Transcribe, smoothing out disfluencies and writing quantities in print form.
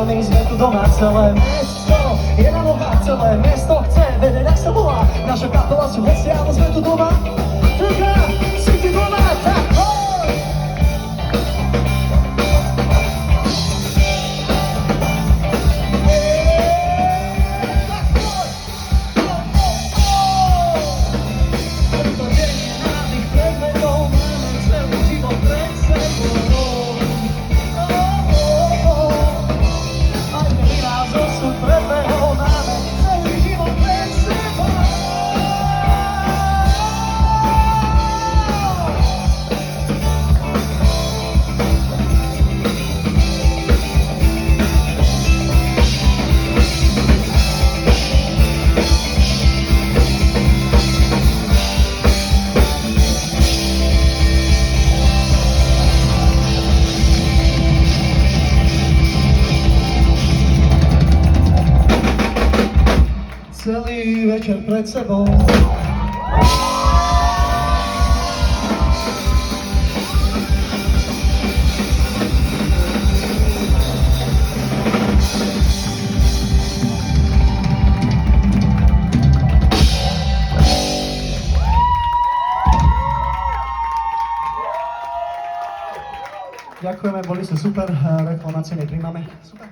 My sme tu doma, celé mesto je na nohách, celé mesto chce vedieť, ak sa volá. Naša kapela sú hostia, ale sme tu doma. Čuka, si tu doma, tak hoj! Tento deň je nádych predmetov, máme celý život pred sebou. Celý večer pred sebou. Ďakujeme, boli ste super, reklamácie nepríjmame. Super.